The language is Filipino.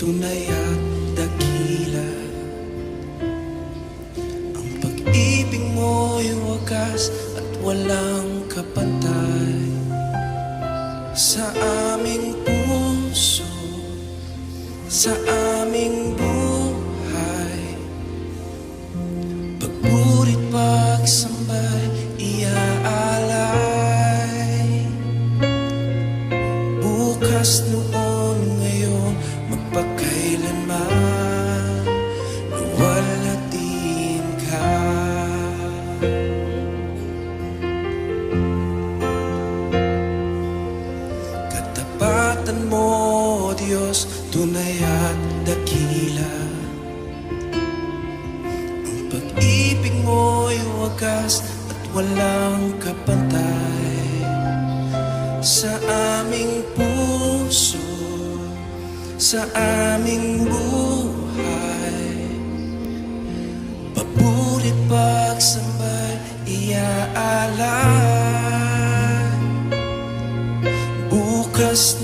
tunay at dakila. Ang pag-ibig mo'y wagas at walang kapantay sa aming puso, sa aming buhay. Pagpurit, pagsambay, iaalay. Bukas, noon, ngayon, magpakailanman, luwalhatiin ka. Katapatan mo, Diyos, tunay at dakila. Ang pag-ibig mo'y wagas at walang kapantay sa aming puso, sa aming buhay. Papurit, pagsambay, iaalay. Bukas,